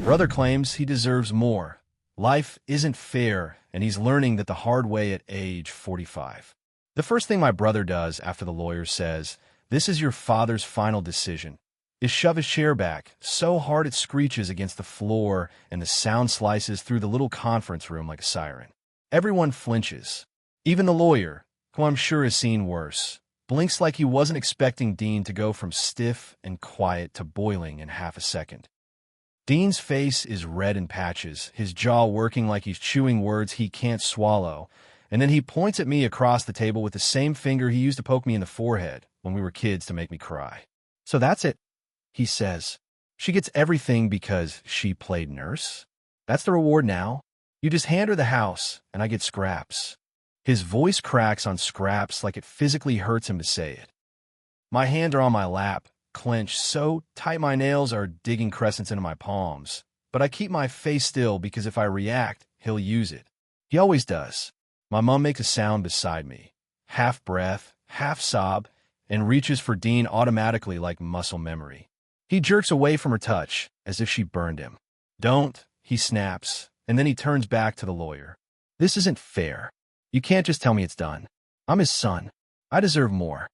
Brother claims he deserves more. Life isn't fair, and he's learning that the hard way at age 45. The first thing my brother does after the lawyer says, "This is your father's final decision," is shove his chair back so hard it screeches against the floor and the sound slices through the little conference room like a siren. Everyone flinches. Even the lawyer, who I'm sure has seen worse, blinks like he wasn't expecting Dean to go from stiff and quiet to boiling in half a second. Dean's face is red in patches, his jaw working like he's chewing words he can't swallow, and then he points at me across the table with the same finger he used to poke me in the forehead when we were kids to make me cry. "So that's it," he says. "She gets everything because she played nurse? That's the reward now? You just hand her the house, and I get scraps." His voice cracks on scraps like it physically hurts him to say it. My hands are on my lap, clenched so tight my nails are digging crescents into my palms. But I keep my face still because if I react, he'll use it. He always does. My mom makes a sound beside me, half breath, half sob, and reaches for Dean automatically like muscle memory. He jerks away from her touch, as if she burned him. "Don't," he snaps, and then he turns back to the lawyer. "This isn't fair. You can't just tell me it's done. I'm his son. I deserve more."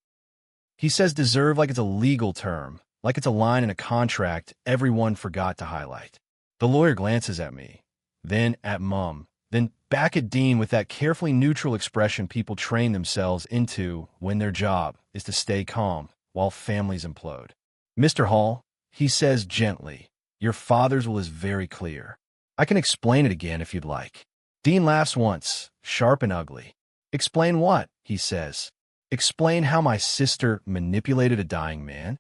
He says deserve like it's a legal term, like it's a line in a contract everyone forgot to highlight. The lawyer glances at me, then at Mom, then back at Dean with that carefully neutral expression people train themselves into when their job is to stay calm while families implode. "Mr. Hall," he says gently, "your father's will is very clear. I can explain it again if you'd like." Dean laughs once, sharp and ugly. "Explain what?" he says. "Explain how my sister manipulated a dying man?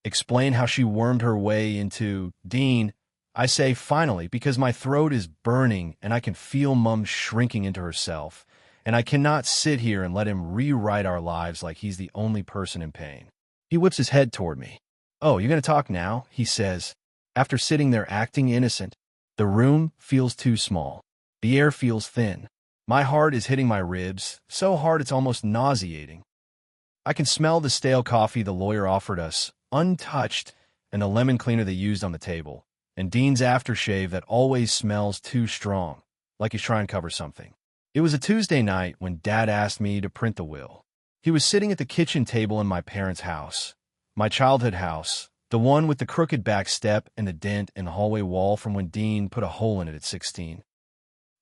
Explain how she wormed her way into—" "Dean," I say finally, because my throat is burning and I can feel Mum shrinking into herself, and I cannot sit here and let him rewrite our lives like he's the only person in pain. He whips his head toward me. "Oh, you're going to talk now?" he says, after sitting there acting innocent. The room feels too small. The air feels thin. My heart is hitting my ribs, so hard it's almost nauseating. I can smell the stale coffee the lawyer offered us, untouched, and the lemon cleaner they used on the table, and Dean's aftershave that always smells too strong, like he's trying to cover something. It was a Tuesday night when Dad asked me to print the will. He was sitting at the kitchen table in my parents' house, my childhood house, the one with the crooked back step and the dent in the hallway wall from when Dean put a hole in it at 16.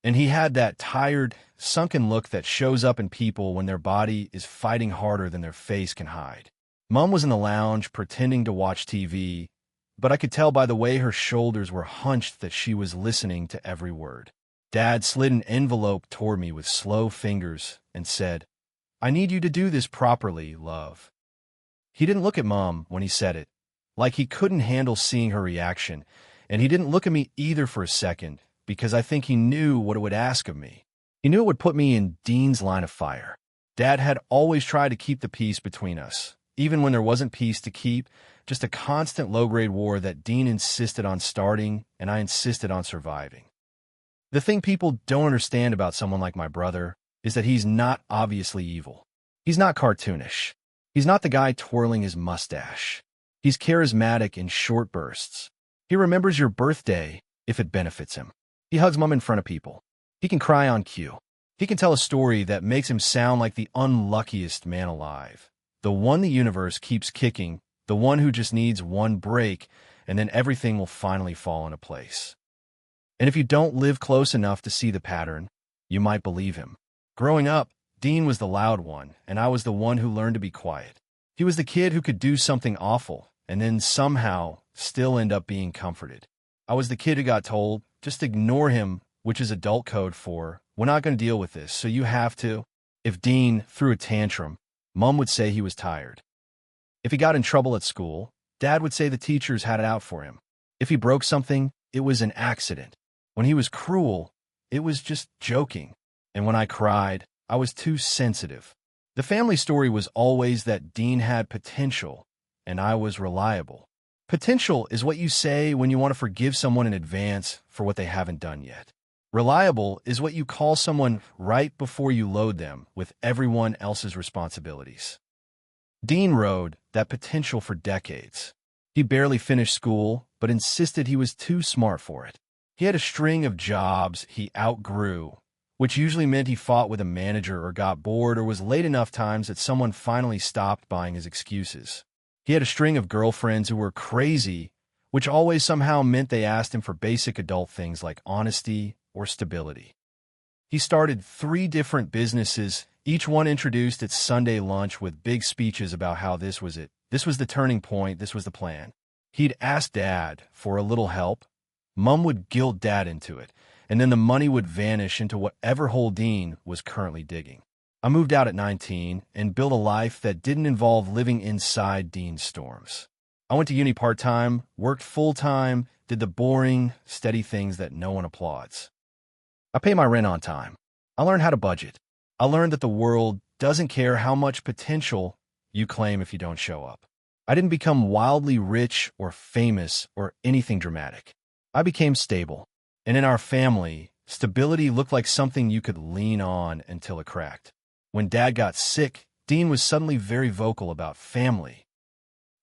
And he had that tired, sunken look that shows up in people when their body is fighting harder than their face can hide. Mom was in the lounge pretending to watch TV, but I could tell by the way her shoulders were hunched that she was listening to every word. Dad slid an envelope toward me with slow fingers and said, "I need you to do this properly, love." He didn't look at Mom when he said it, like he couldn't handle seeing her reaction, and he didn't look at me either for a second, because I think he knew what it would ask of me. He knew it would put me in Dean's line of fire. Dad had always tried to keep the peace between us, even when there wasn't peace to keep, just a constant low-grade war that Dean insisted on starting and I insisted on surviving. The thing people don't understand about someone like my brother is that he's not obviously evil. He's not cartoonish. He's not the guy twirling his mustache. He's charismatic in short bursts. He remembers your birthday if it benefits him. He hugs Mom in front of people. He can cry on cue. He can tell a story that makes him sound like the unluckiest man alive, the one the universe keeps kicking, the one who just needs one break, and then everything will finally fall into place. And if you don't live close enough to see the pattern, you might believe him. Growing up, Dean was the loud one, and I was the one who learned to be quiet. He was the kid who could do something awful, and then somehow still end up being comforted. I was the kid who got told, just ignore him, which is adult code for, we're not going to deal with this, so you have to. If Dean threw a tantrum, Mom would say he was tired. If he got in trouble at school, Dad would say the teachers had it out for him. If he broke something, it was an accident. When he was cruel, it was just joking. And when I cried, I was too sensitive. The family story was always that Dean had potential, and I was reliable. Potential is what you say when you want to forgive someone in advance for what they haven't done yet. Reliable is what you call someone right before you load them with everyone else's responsibilities. Dean rode that potential for decades. He barely finished school, but insisted he was too smart for it. He had a string of jobs he outgrew, which usually meant he fought with a manager or got bored or was late enough times that someone finally stopped buying his excuses. He had a string of girlfriends who were crazy, which always somehow meant they asked him for basic adult things like honesty or stability. He started 3 different businesses, each one introduced its Sunday lunch with big speeches about how this was it. This was the turning point, this was the plan. He'd ask Dad for a little help. Mom would guilt Dad into it, and then the money would vanish into whatever hole Dean was currently digging. I moved out at 19 and built a life that didn't involve living inside Dean's storms. I went to uni part-time, worked full-time, did the boring, steady things that no one applauds. I pay my rent on time. I learned how to budget. I learned that the world doesn't care how much potential you claim if you don't show up. I didn't become wildly rich or famous or anything dramatic. I became stable. And in our family, stability looked like something you could lean on until it cracked. When Dad got sick, Dean was suddenly very vocal about family.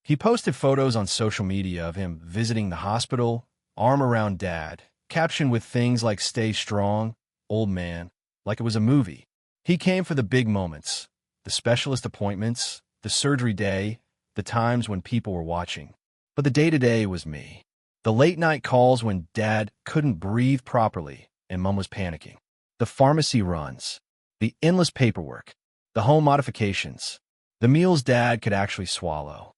He posted photos on social media of him visiting the hospital, arm around Dad, captioned with things like "Stay strong, old man," like it was a movie. He came for the big moments, the specialist appointments, the surgery day, the times when people were watching. But the day-to-day was me. The late-night calls when Dad couldn't breathe properly and Mom was panicking. The pharmacy runs. The endless paperwork. The home modifications. The meals Dad could actually swallow.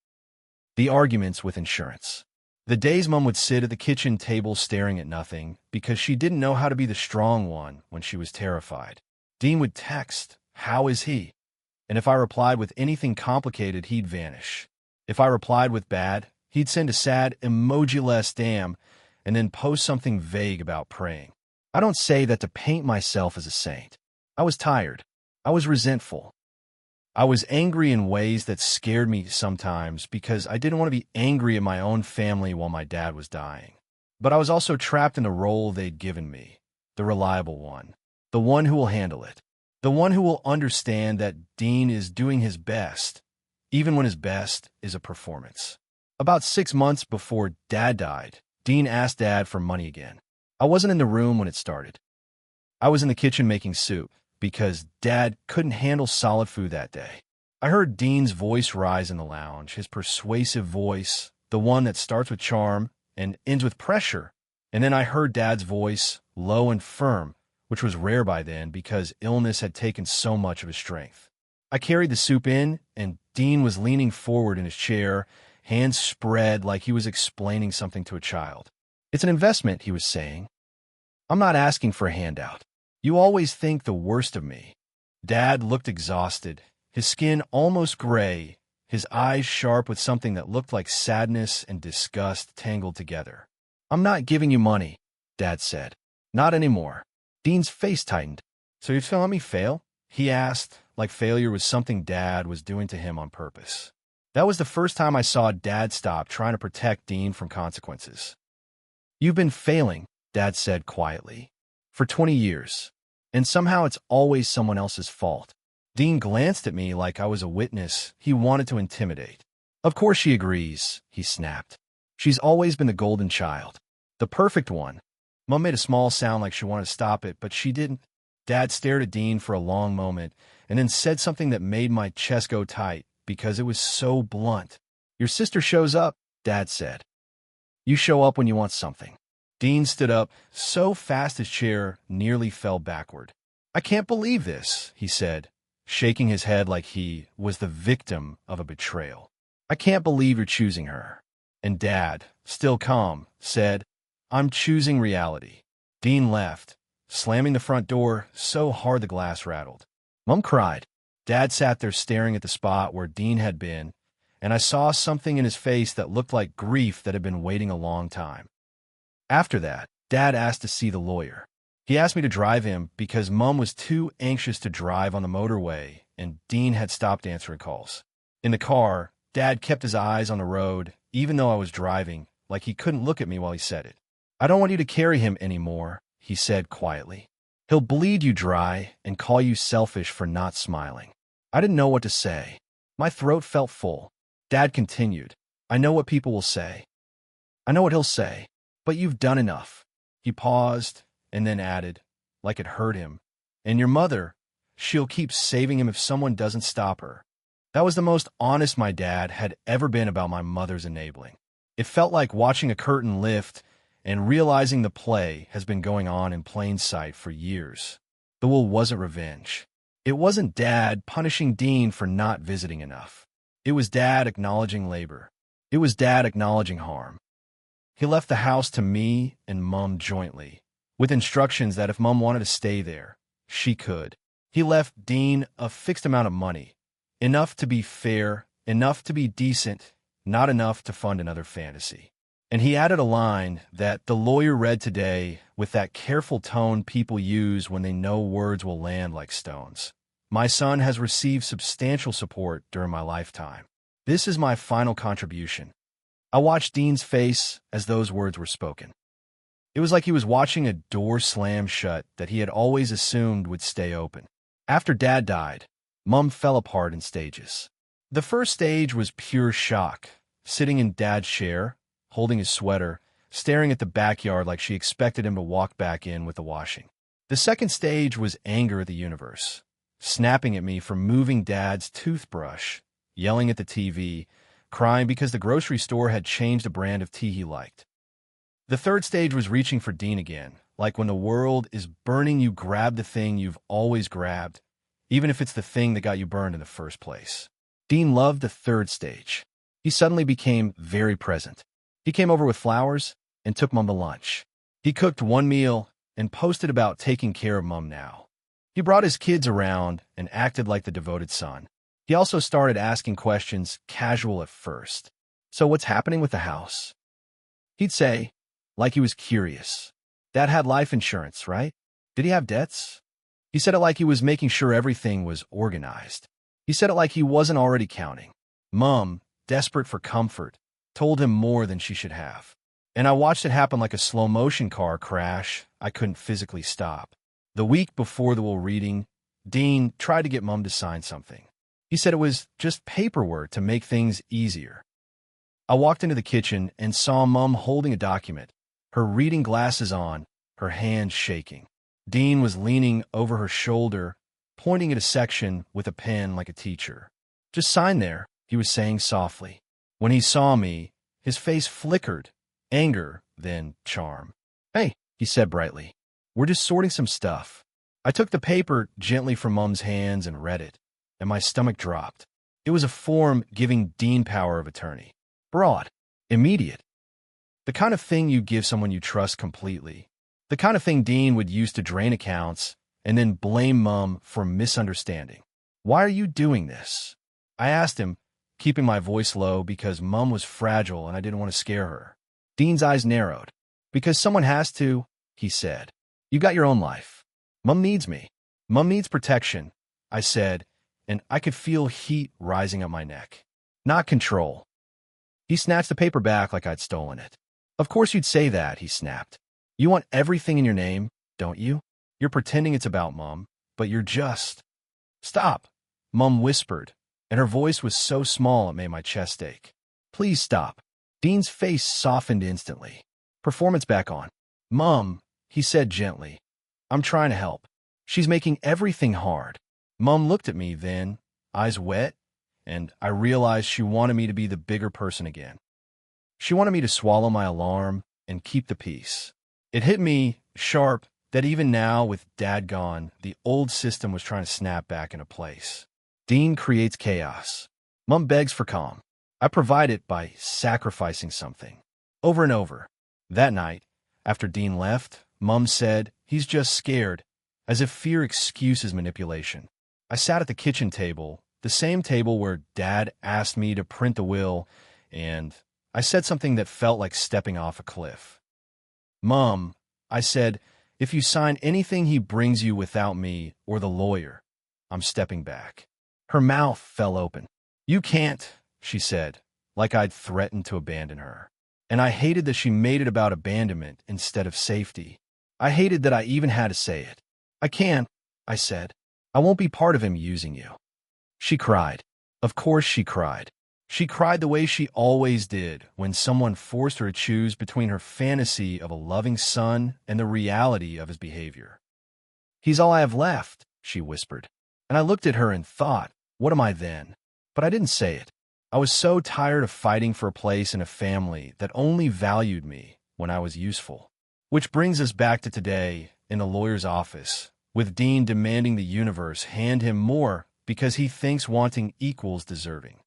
The arguments with insurance. The days Mom would sit at the kitchen table staring at nothing because she didn't know how to be the strong one when she was terrified. Dean would text, "How is he?" And if I replied with anything complicated, he'd vanish. If I replied with bad, he'd send a sad emoji-less damn and then post something vague about praying. I don't say that to paint myself as a saint. I was tired. I was resentful. I was angry in ways that scared me sometimes because I didn't want to be angry at my own family while my dad was dying. But I was also trapped in the role they'd given me, the reliable one, the one who will handle it, the one who will understand that Dean is doing his best, even when his best is a performance. About 6 months before Dad died, Dean asked Dad for money again. I wasn't in the room when it started. I was in the kitchen making soup because Dad couldn't handle solid food that day. I heard Dean's voice rise in the lounge, his persuasive voice, the one that starts with charm and ends with pressure. And then I heard Dad's voice, low and firm, which was rare by then because illness had taken so much of his strength. I carried the soup in, and Dean was leaning forward in his chair, hands spread like he was explaining something to a child. "It's an investment," he was saying. "I'm not asking for a handout. You always think the worst of me." Dad looked exhausted, his skin almost gray, his eyes sharp with something that looked like sadness and disgust tangled together. "I'm not giving you money," Dad said. "Not anymore." Dean's face tightened. "So you're telling me fail?" he asked, like failure was something Dad was doing to him on purpose. That was the first time I saw Dad stop trying to protect Dean from consequences. "You've been failing," Dad said quietly, "for 20 years. And somehow it's always someone else's fault." Dean glanced at me like I was a witness he wanted to intimidate. "Of course she agrees," he snapped. "She's always been the golden child. The perfect one." Mom made a small sound like she wanted to stop it, but she didn't. Dad stared at Dean for a long moment and then said something that made my chest go tight because it was so blunt. "Your sister shows up," Dad said. "You show up when you want something." Dean stood up so fast his chair nearly fell backward. "I can't believe this," he said, shaking his head like he was the victim of a betrayal. "I can't believe you're choosing her." And Dad, still calm, said, "I'm choosing reality." Dean left, slamming the front door so hard the glass rattled. Mom cried. Dad sat there staring at the spot where Dean had been, and I saw something in his face that looked like grief that had been waiting a long time. After that, Dad asked to see the lawyer. He asked me to drive him because Mom was too anxious to drive on the motorway, and Dean had stopped answering calls. In the car, Dad kept his eyes on the road, even though I was driving, like he couldn't look at me while he said it. "I don't want you to carry him anymore," he said quietly. "He'll bleed you dry and call you selfish for not smiling." I didn't know what to say. My throat felt full. Dad continued, I know what people will say. I know what he'll say. But you've done enough. He paused and then added, like it hurt him. And your mother, she'll keep saving him if someone doesn't stop her. That was the most honest my dad had ever been about my mother's enabling. It felt like watching a curtain lift and realizing the play has been going on in plain sight for years. The will wasn't revenge. It wasn't Dad punishing Dean for not visiting enough. It was Dad acknowledging labor. It was Dad acknowledging harm. He left the house to me and Mom jointly, with instructions that if Mom wanted to stay there, she could. He left Dean a fixed amount of money, enough to be fair, enough to be decent, not enough to fund another fantasy. And he added a line that the lawyer read today with that careful tone people use when they know words will land like stones. My son has received substantial support during my lifetime. This is my final contribution. I watched Dean's face as those words were spoken. It was like he was watching a door slam shut that he had always assumed would stay open. After Dad died, Mom fell apart in stages. The first stage was pure shock, sitting in Dad's chair, holding his sweater, staring at the backyard like she expected him to walk back in with the washing. The second stage was anger at the universe, snapping at me for moving Dad's toothbrush, yelling at the TV, crying because the grocery store had changed a brand of tea he liked. The third stage was reaching for Dean again, like when the world is burning you grab the thing you've always grabbed, even if it's the thing that got you burned in the first place. Dean loved the third stage. He suddenly became very present. He came over with flowers and took Mom to lunch. He cooked one meal and posted about taking care of Mom now. He brought his kids around and acted like the devoted son. He also started asking questions, casual at first. So what's happening with the house? He'd say, like he was curious. Dad had life insurance, right? Did he have debts? He said it like he was making sure everything was organized. He said it like he wasn't already counting. Mom, desperate for comfort, told him more than she should have. And I watched it happen like a slow-motion car crash I couldn't physically stop. The week before the will reading, Dean tried to get Mom to sign something. He said it was just paperwork to make things easier. I walked into the kitchen and saw Mom holding a document, her reading glasses on, her hands shaking. Dean was leaning over her shoulder, pointing at a section with a pen like a teacher. Just sign there, he was saying softly. When he saw me, his face flickered, anger, then charm. Hey, he said brightly. We're just sorting some stuff. I took the paper gently from Mom's hands and read it, and my stomach dropped. It was a form giving Dean power of attorney. Broad, immediate. The kind of thing you give someone you trust completely. The kind of thing Dean would use to drain accounts and then blame Mom for misunderstanding. Why are you doing this? I asked him, keeping my voice low because Mom was fragile and I didn't want to scare her. Dean's eyes narrowed. Because someone has to, he said. You got your own life. Mom needs me. Mom needs protection, I said, and I could feel heat rising up my neck. Not control. He snatched the paper back like I'd stolen it. Of course you'd say that, he snapped. You want everything in your name, don't you? You're pretending it's about Mom, but you're just... Stop, Mom whispered, and her voice was so small it made my chest ache. Please stop. Dean's face softened instantly. Performance back on. Mom, he said gently. I'm trying to help. She's making everything hard. Mom looked at me then, eyes wet, and I realized she wanted me to be the bigger person again. She wanted me to swallow my alarm and keep the peace. It hit me sharp that even now, with Dad gone, the old system was trying to snap back into place. Dean creates chaos. Mom begs for calm. I provide it by sacrificing something. Over and over. That night, after Dean left, Mom said, he's just scared, as if fear excuses manipulation. I sat at the kitchen table, the same table where Dad asked me to print the will, and I said something that felt like stepping off a cliff. Mom, I said, if you sign anything he brings you without me or the lawyer, I'm stepping back. Her mouth fell open. You can't, she said, like I'd threatened to abandon her. And I hated that she made it about abandonment instead of safety. I hated that I even had to say it. I can't, I said. I won't be part of him using you. She cried. Of course she cried. She cried the way she always did when someone forced her to choose between her fantasy of a loving son and the reality of his behavior. "He's all I have left," she whispered. And I looked at her and thought, what am I then? But I didn't say it. I was so tired of fighting for a place in a family that only valued me when I was useful. Which brings us back to today in the lawyer's office, with Dean demanding the universe hand him more because he thinks wanting equals deserving.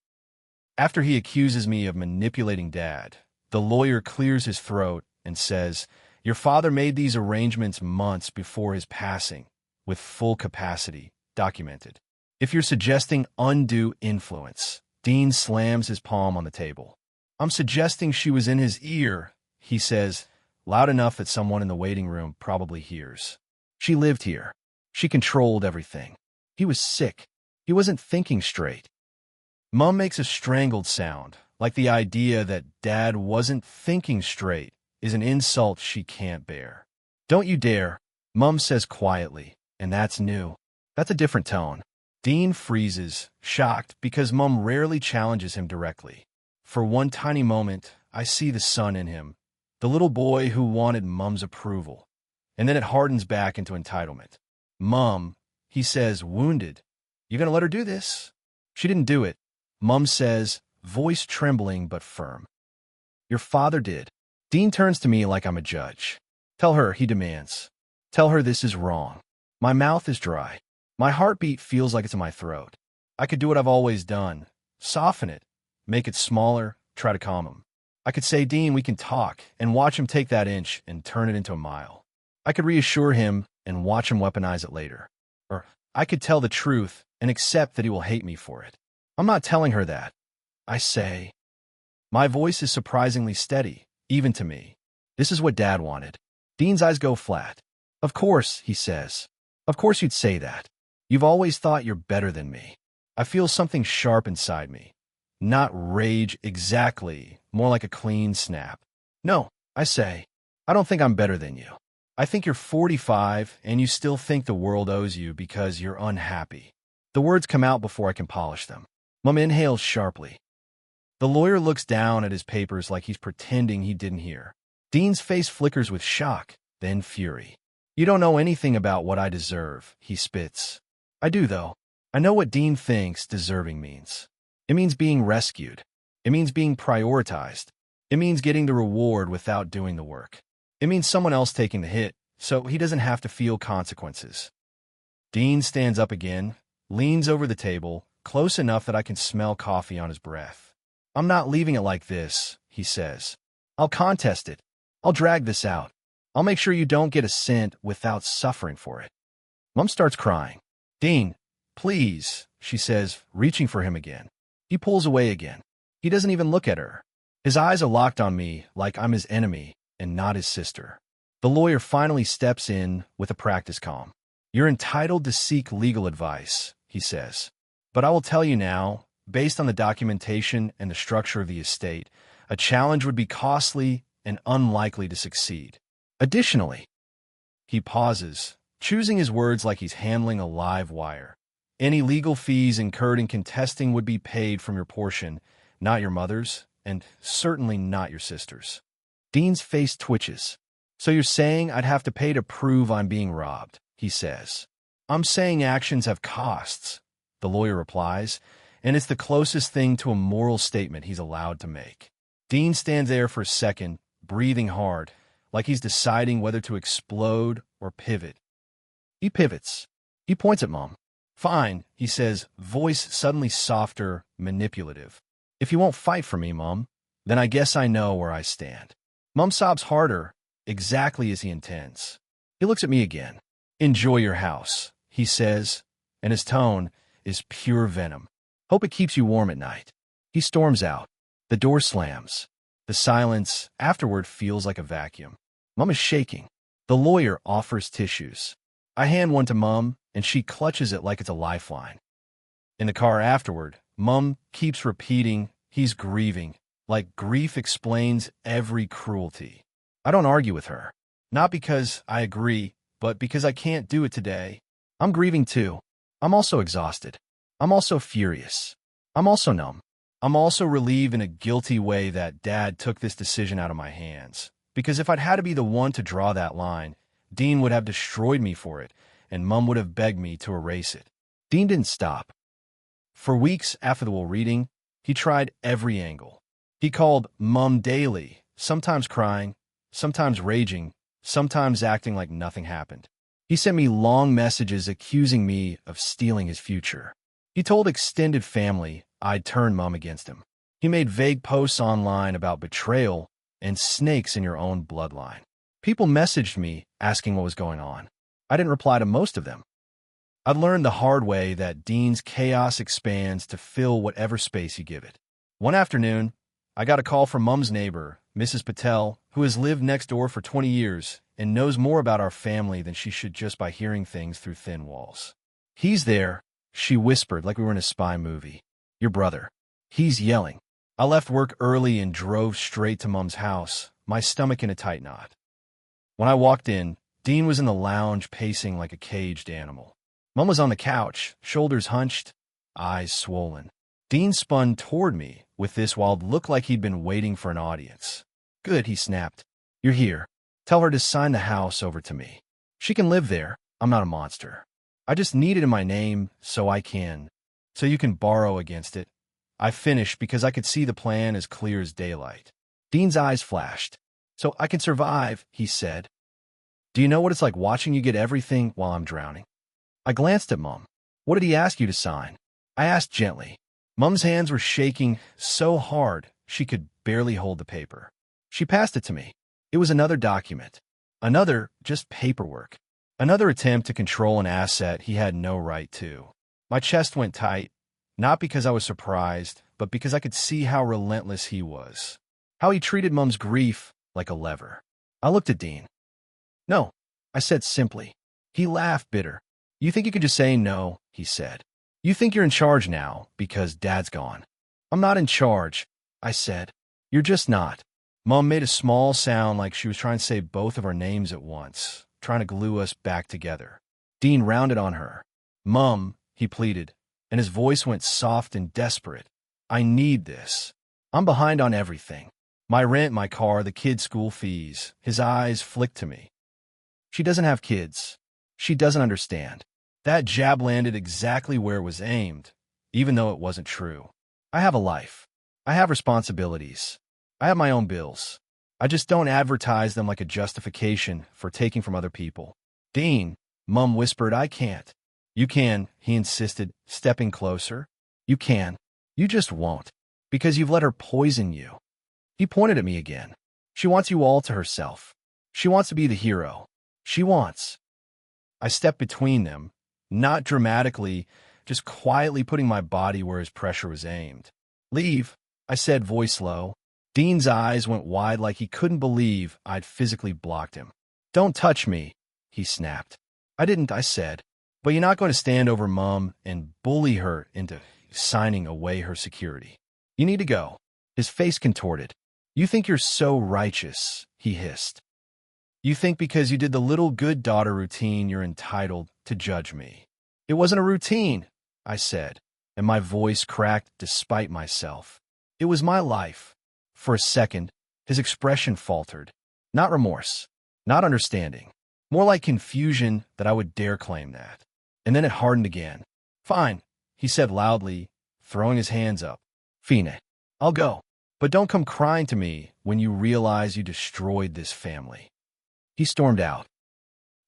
After he accuses me of manipulating Dad, the lawyer clears his throat and says, "Your father made these arrangements months before his passing, with full capacity documented. If you're suggesting undue influence," Dean slams his palm on the table. "I'm suggesting she was in his ear," he says, loud enough that someone in the waiting room probably hears. "She lived here. She controlled everything. He was sick. He wasn't thinking straight." Mom makes a strangled sound, like the idea that Dad wasn't thinking straight is an insult she can't bear. "Don't you dare," Mom says quietly, and that's new. That's a different tone. Dean freezes, shocked because Mom rarely challenges him directly. For one tiny moment, I see the son in him, the little boy who wanted Mom's approval. And then it hardens back into entitlement. "Mom," he says, wounded, "you gonna let her do this?" "She didn't do it," Mom says, voice trembling but firm. "Your father did." Dean turns to me like I'm a judge. "Tell her," he demands. "Tell her this is wrong." My mouth is dry. My heartbeat feels like it's in my throat. I could do what I've always done. Soften it. Make it smaller. Try to calm him. I could say, "Dean, we can talk," and watch him take that inch and turn it into a mile. I could reassure him and watch him weaponize it later. Or I could tell the truth and accept that he will hate me for it. I'm not telling her that. I say. My voice is surprisingly steady, even to me. "This is what Dad wanted." Dean's eyes go flat. "Of course," he says. "Of course you'd say that. You've always thought you're better than me." I feel something sharp inside me. Not rage exactly, more like a clean snap. "No," I say. "I don't think I'm better than you. I think you're 45 and you still think the world owes you because you're unhappy." The words come out before I can polish them. Mom inhales sharply. The lawyer looks down at his papers like he's pretending he didn't hear. Dean's face flickers with shock, then fury. "You don't know anything about what I deserve," he spits. "I do, though. I know what Dean thinks deserving means. It means being rescued. It means being prioritized. It means getting the reward without doing the work. It means someone else taking the hit, so he doesn't have to feel consequences." Dean stands up again, leans over the table, close enough that I can smell coffee on his breath. "I'm not leaving it like this," he says. "I'll contest it. I'll drag this out. I'll make sure you don't get a cent without suffering for it." Mom starts crying. "Dean, please," she says, reaching for him again. He pulls away again. He doesn't even look at her. His eyes are locked on me like I'm his enemy and not his sister. The lawyer finally steps in with a practice calm. "You're entitled to seek legal advice," he says. "But I will tell you now, based on the documentation and the structure of the estate, a challenge would be costly and unlikely to succeed. Additionally," he pauses, choosing his words like he's handling a live wire, "any legal fees incurred in contesting would be paid from your portion, not your mother's, and certainly not your sister's." Dean's face twitches. "So you're saying I'd have to pay to prove I'm being robbed," he says. "I'm saying actions have costs," the lawyer replies, and it's the closest thing to a moral statement he's allowed to make. Dean stands there for a second, breathing hard, like he's deciding whether to explode or pivot. He pivots. He points at Mom. "Fine," he says, voice suddenly softer, manipulative. "If you won't fight for me, Mom, then I guess I know where I stand." Mom sobs harder, exactly as he intends. He looks at me again. "Enjoy your house," he says, and his tone is pure venom. "Hope it keeps you warm at night." He storms out. The door slams. The silence afterward feels like a vacuum. Mom is shaking. The lawyer offers tissues. I hand one to Mom, and she clutches it like it's a lifeline. In the car afterward, Mom keeps repeating, "He's grieving," like grief explains every cruelty. I don't argue with her. Not because I agree, but because I can't do it today. I'm grieving too. I'm also exhausted. I'm also furious. I'm also numb. I'm also relieved in a guilty way that Dad took this decision out of my hands. Because if I'd had to be the one to draw that line, Dean would have destroyed me for it, and Mom would have begged me to erase it. Dean didn't stop. For weeks after the will reading, he tried every angle. He called Mom daily, sometimes crying, sometimes raging, sometimes acting like nothing happened. He sent me long messages accusing me of stealing his future. He told extended family I'd turn Mom against him. He made vague posts online about betrayal and snakes in your own bloodline. People messaged me asking what was going on. I didn't reply to most of them. I'd learned the hard way that Dean's chaos expands to fill whatever space you give it. One afternoon, I got a call from Mom's neighbor, Mrs. Patel, who has lived next door for 20 years and knows more about our family than she should just by hearing things through thin walls. "He's there," she whispered like we were in a spy movie. "Your brother. He's yelling." I left work early and drove straight to Mom's house, my stomach in a tight knot. When I walked in, Dean was in the lounge pacing like a caged animal. Mom was on the couch, shoulders hunched, eyes swollen. Dean spun toward me with this while it looked like he'd been waiting for an audience. "Good," he snapped. "You're here. Tell her to sign the house over to me. She can live there. I'm not a monster. I just need it in my name so you can borrow against it." I finished because I could see the plan as clear as daylight. Dean's eyes flashed. "So I can survive," he said. "Do you know what it's like watching you get everything while I'm drowning?" I glanced at Mom. "What did he ask you to sign?" I asked gently. Mom's hands were shaking so hard she could barely hold the paper. She passed it to me. It was another document. Another just paperwork. Another attempt to control an asset he had no right to. My chest went tight, not because I was surprised, but because I could see how relentless he was. How he treated Mom's grief like a lever. I looked at Dean. "No," I said simply. He laughed bitter. "You think you can just say no," he said. "You think you're in charge now because Dad's gone." "I'm not in charge," I said. "You're just not." Mom made a small sound like she was trying to say both of our names at once, trying to glue us back together. Dean rounded on her. "Mom," he pleaded, and his voice went soft and desperate. "I need this. I'm behind on everything. My rent, my car, the kids' school fees." His eyes flicked to me. "She doesn't have kids. She doesn't understand." That jab landed exactly where it was aimed, even though it wasn't true. I have a life. I have responsibilities. I have my own bills. I just don't advertise them like a justification for taking from other people. "Dean," Mom whispered, "I can't." "You can," he insisted, stepping closer. "You can. You just won't. Because you've let her poison you." He pointed at me again. "She wants you all to herself. She wants to be the hero. She wants." I stepped between them, not dramatically, just quietly putting my body where his pressure was aimed. "Leave," I said, voice low. Dean's eyes went wide like he couldn't believe I'd physically blocked him. "Don't touch me," he snapped. "I didn't," I said. "But you're not going to stand over Mom and bully her into signing away her security. You need to go." His face contorted. "You think you're so righteous," he hissed. "You think because you did the little good daughter routine you're entitled to judge me." "It wasn't a routine," I said, and my voice cracked despite myself. "It was my life." For a second, his expression faltered. Not remorse, not understanding. More like confusion that I would dare claim that. And then it hardened again. "Fine," he said loudly, throwing his hands up. "Fine. I'll go. But don't come crying to me when you realize you destroyed this family." He stormed out.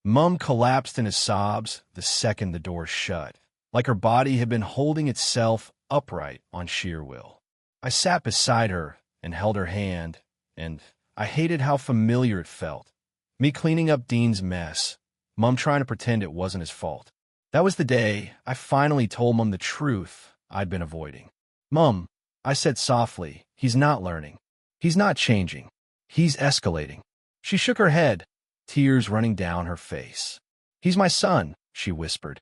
Mom collapsed into sobs the second the door shut, like her body had been holding itself upright on sheer will. I sat beside her and held her hand, and I hated how familiar it felt. Me cleaning up Dean's mess, Mom trying to pretend it wasn't his fault. That was the day I finally told Mom the truth I'd been avoiding. "Mom," I said softly, "he's not learning. He's not changing. He's escalating." She shook her head, tears running down her face. "He's my son," she whispered.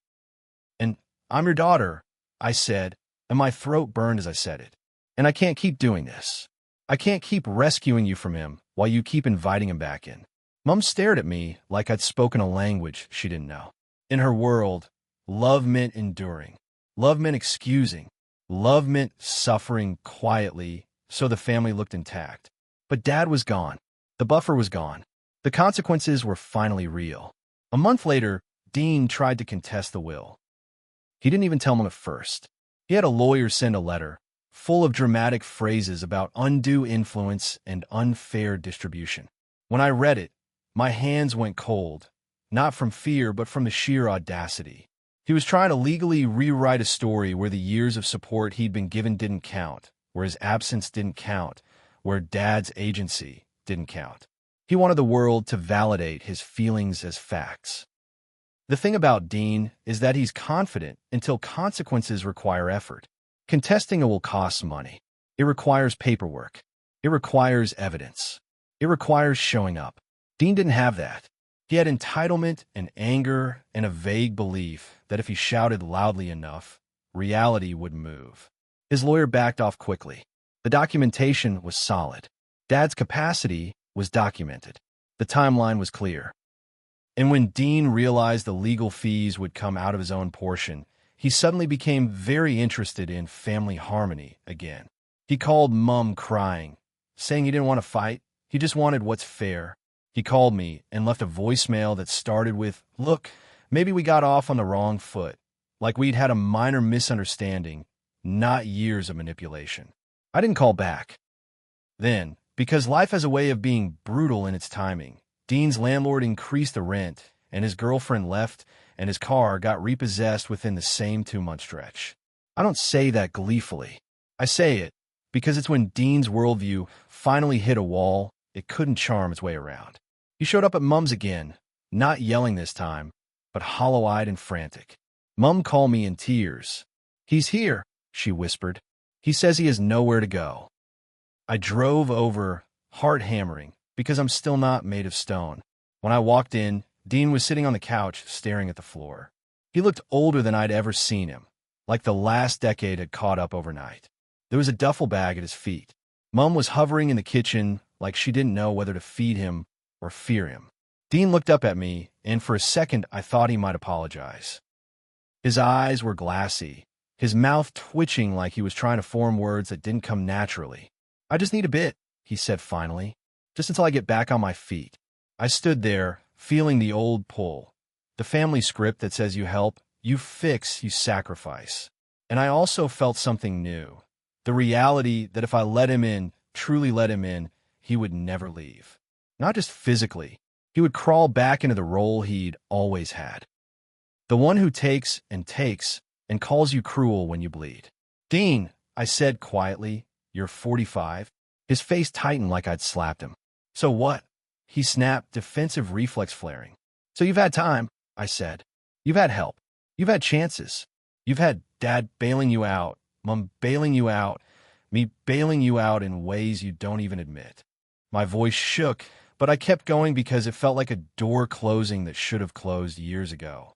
"And I'm your daughter," I said, and my throat burned as I said it. "And I can't keep doing this. I can't keep rescuing you from him while you keep inviting him back in." Mom stared at me like I'd spoken a language she didn't know. In her world, love meant enduring. Love meant excusing. Love meant suffering quietly, so the family looked intact. But Dad was gone. The buffer was gone. The consequences were finally real. A month later, Dean tried to contest the will. He didn't even tell Mom at first. He had a lawyer send a letter, full of dramatic phrases about undue influence and unfair distribution. When I read it, my hands went cold, not from fear, but from the sheer audacity. He was trying to legally rewrite a story where the years of support he'd been given didn't count, where his absence didn't count, where Dad's agency didn't count. He wanted the world to validate his feelings as facts. The thing about Dean is that he's confident until consequences require effort. Contesting it will cost money. It requires paperwork. It requires evidence. It requires showing up. Dean didn't have that. He had entitlement and anger and a vague belief that if he shouted loudly enough, reality would move. His lawyer backed off quickly. The documentation was solid. Dad's capacity was documented. The timeline was clear. And when Dean realized the legal fees would come out of his own portion, he suddenly became very interested in family harmony again. He called Mom crying, saying he didn't want to fight. He just wanted what's fair. He called me and left a voicemail that started with, "Look, maybe we got off on the wrong foot, like we'd had a minor misunderstanding, not years of manipulation." I didn't call back. Then, because life has a way of being brutal in its timing, Dean's landlord increased the rent, and his girlfriend left, and his car got repossessed within the same 2-month stretch. I don't say that gleefully. I say it because it's when Dean's worldview finally hit a wall it couldn't charm its way around. He showed up at Mom's again, not yelling this time, but hollow-eyed and frantic. Mom called me in tears. "He's here," she whispered. "He says he has nowhere to go." I drove over, heart hammering, because I'm still not made of stone. When I walked in, Dean was sitting on the couch, staring at the floor. He looked older than I'd ever seen him, like the last decade had caught up overnight. There was a duffel bag at his feet. Mom was hovering in the kitchen like she didn't know whether to feed him or fear him. Dean looked up at me, and for a second I thought he might apologize. His eyes were glassy, his mouth twitching like he was trying to form words that didn't come naturally. "I just need a bit," he said finally, "just until I get back on my feet." I stood there, feeling the old pull, the family script that says you help, you fix, you sacrifice. And I also felt something new, the reality that if I let him in, truly let him in, he would never leave. Not just physically, he would crawl back into the role he'd always had. The one who takes and calls you cruel when you bleed. "Dean," I said quietly, "you're 45. His face tightened like I'd slapped him. "So what?" he snapped, defensive reflex flaring. "So you've had time," I said. "You've had help. You've had chances. You've had Dad bailing you out, Mom bailing you out, me bailing you out in ways you don't even admit." My voice shook, but I kept going because it felt like a door closing that should have closed years ago.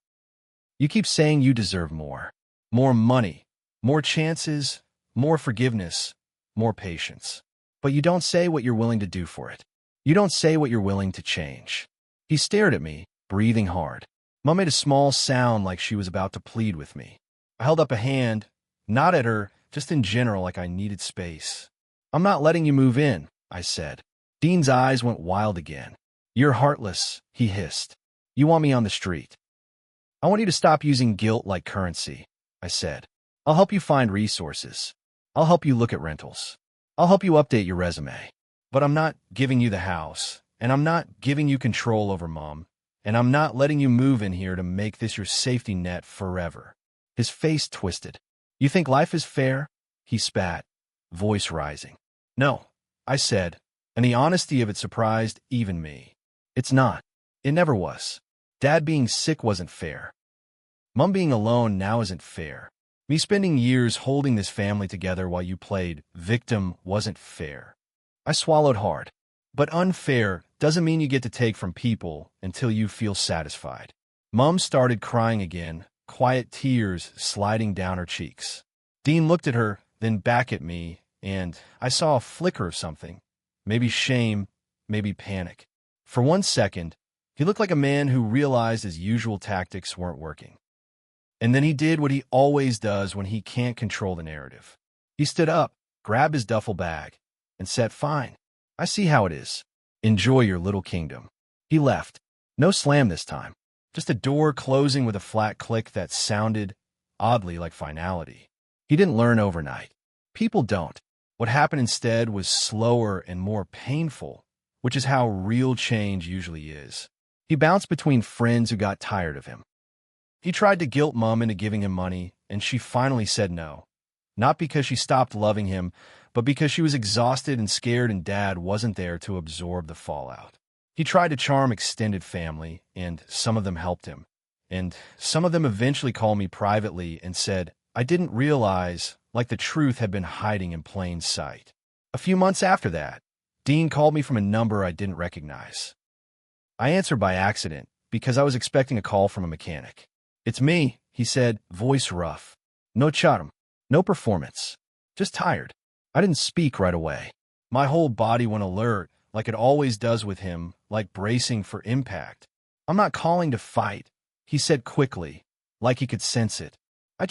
"You keep saying you deserve more. More money, more chances, more forgiveness, more patience. But you don't say what you're willing to do for it. You don't say what you're willing to change." He stared at me, breathing hard. Mom made a small sound like she was about to plead with me. I held up a hand, not at her, just in general, like I needed space. "I'm not letting you move in," I said. Dean's eyes went wild again. "You're heartless," he hissed. "You want me on the street." "I want you to stop using guilt like currency," I said. "I'll help you find resources. I'll help you look at rentals. I'll help you update your resume. But I'm not giving you the house, and I'm not giving you control over Mom, and I'm not letting you move in here to make this your safety net forever." His face twisted. "You think life is fair?" he spat, voice rising. "No," I said, and the honesty of it surprised even me. "It's not. It never was. Dad being sick wasn't fair. Mom being alone now isn't fair. Me spending years holding this family together while you played victim wasn't fair." I swallowed hard. But unfair doesn't mean you get to take from people until you feel satisfied. Mom started crying again, quiet tears sliding down her cheeks. Dean looked at her, then back at me, and I saw a flicker of something. Maybe shame, maybe panic. For 1 second, he looked like a man who realized his usual tactics weren't working. And then he did what he always does when he can't control the narrative. He stood up, grabbed his duffel bag, and said, "Fine. I see how it is. Enjoy your little kingdom." He left. No slam this time. Just a door closing with a flat click that sounded oddly like finality. He didn't learn overnight. People don't. What happened instead was slower and more painful, which is how real change usually is. He bounced between friends who got tired of him. He tried to guilt Mom into giving him money, and she finally said no. Not because she stopped loving him, but because she was exhausted and scared and Dad wasn't there to absorb the fallout. He tried to charm extended family, and some of them helped him. And some of them eventually called me privately and said, "I didn't realize," like the truth had been hiding in plain sight. A few months after that, Dean called me from a number I didn't recognize. I answered by accident because I was expecting a call from a mechanic. "It's me," he said, voice rough. "No charm, no performance, just tired." I didn't speak right away. My whole body went alert, like it always does with him, like bracing for impact. "I'm not calling to fight," he said quickly, like he could sense it. I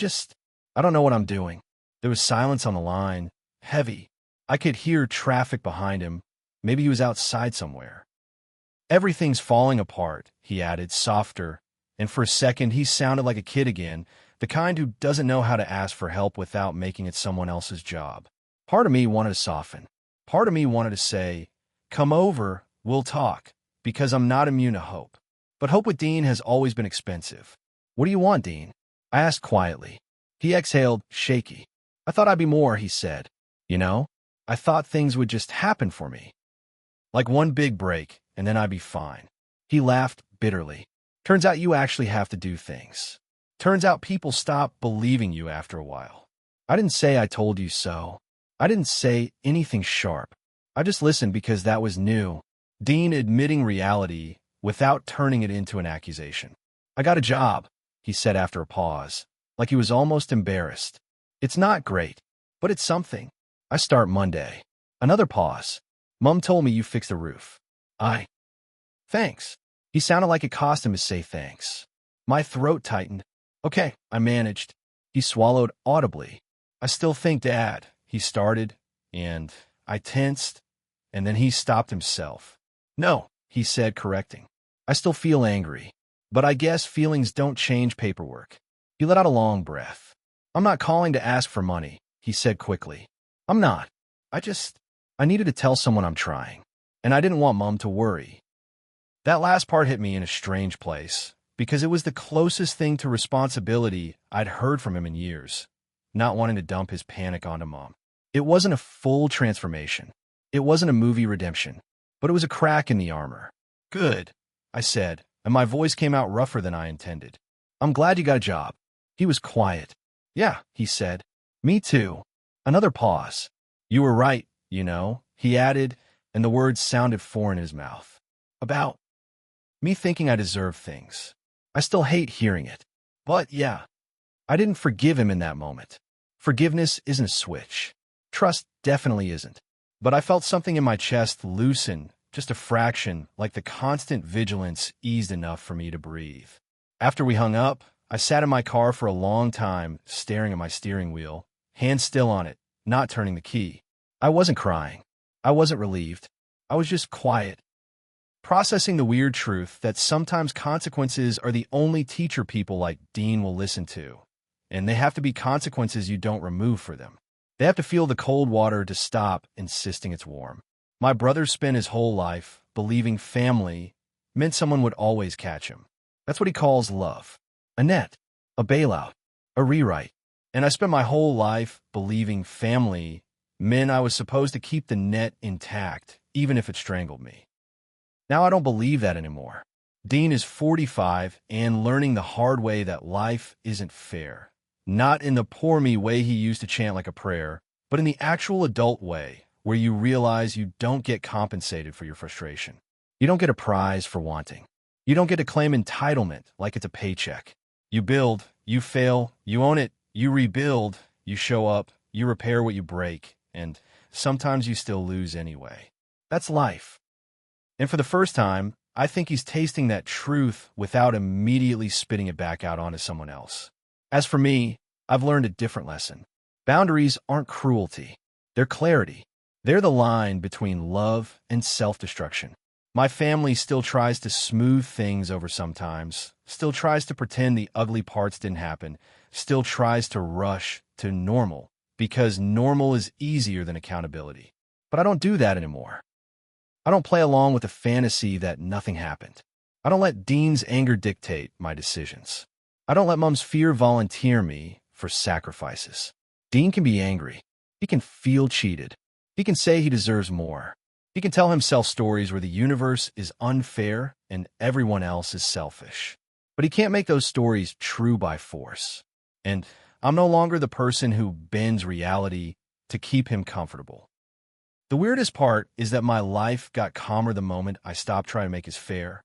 don't know what I'm doing." There was silence on the line, heavy. I could hear traffic behind him. Maybe he was outside somewhere. "Everything's falling apart," he added, softer, and for a second he sounded like a kid again, the kind who doesn't know how to ask for help without making it someone else's job. Part of me wanted to soften. Part of me wanted to say, "Come over, we'll talk," because I'm not immune to hope. But hope with Dean has always been expensive. "What do you want, Dean?" I asked quietly. He exhaled, shaky. "I thought I'd be more," he said. "You know, I thought things would just happen for me. Like one big break, and then I'd be fine." He laughed bitterly. "Turns out you actually have to do things. Turns out people stop believing you after a while." I didn't say "I told you so." I didn't say anything sharp. I just listened because that was new. Dean admitting reality without turning it into an accusation. "I got a job," he said after a pause, like he was almost embarrassed. "It's not great, but it's something. I start Monday." Another pause. "Mom told me you fixed the roof." Thanks." He sounded like it cost him to say thanks. My throat tightened. "Okay, I managed." He swallowed audibly. "I still think Dad," he started, and I tensed, and then he stopped himself. "No," he said, correcting. "I still feel angry, but I guess feelings don't change paperwork." He let out a long breath. "I'm not calling to ask for money," he said quickly. "I'm not. I needed to tell someone I'm trying, and I didn't want Mom to worry." That last part hit me in a strange place, because it was the closest thing to responsibility I'd heard from him in years, not wanting to dump his panic onto Mom. It wasn't a full transformation. It wasn't a movie redemption, but it was a crack in the armor. "Good," I said, and my voice came out rougher than I intended. "I'm glad you got a job." He was quiet. "Yeah," he said. "Me too." Another pause. "You were right, you know," he added, and the words sounded foreign in his mouth. "About me thinking I deserve things. I still hate hearing it. But yeah, I didn't forgive him in that moment. Forgiveness isn't a switch. Trust definitely isn't. But I felt something in my chest loosen, just a fraction, like the constant vigilance eased enough for me to breathe. After we hung up, I sat in my car for a long time, staring at my steering wheel, hands still on it, not turning the key. I wasn't crying. I wasn't relieved. I was just quiet, processing the weird truth that sometimes consequences are the only teacher people like Dean will listen to, and they have to be consequences you don't remove for them. They have to feel the cold water to stop insisting it's warm. My brother spent his whole life believing family meant someone would always catch him. That's what he calls love. A net, a bailout, a rewrite. And I spent my whole life believing family meant I was supposed to keep the net intact, even if it strangled me. Now I don't believe that anymore. Dean is 45 and learning the hard way that life isn't fair. Not in the poor me way he used to chant like a prayer, but in the actual adult way, where you realize you don't get compensated for your frustration. You don't get a prize for wanting. You don't get to claim entitlement like it's a paycheck. You build, you fail, you own it, you rebuild, you show up, you repair what you break, and sometimes you still lose anyway. That's life. And for the first time, I think he's tasting that truth without immediately spitting it back out onto someone else. As for me, I've learned a different lesson. Boundaries aren't cruelty. They're clarity. They're the line between love and self-destruction. My family still tries to smooth things over sometimes, still tries to pretend the ugly parts didn't happen, still tries to rush to normal, because normal is easier than accountability. But I don't do that anymore. I don't play along with the fantasy that nothing happened. I don't let Dean's anger dictate my decisions. I don't let Mom's fear volunteer me for sacrifices. Dean can be angry. He can feel cheated. He can say he deserves more. He can tell himself stories where the universe is unfair and everyone else is selfish. But he can't make those stories true by force. And I'm no longer the person who bends reality to keep him comfortable. The weirdest part is that my life got calmer the moment I stopped trying to make it fair.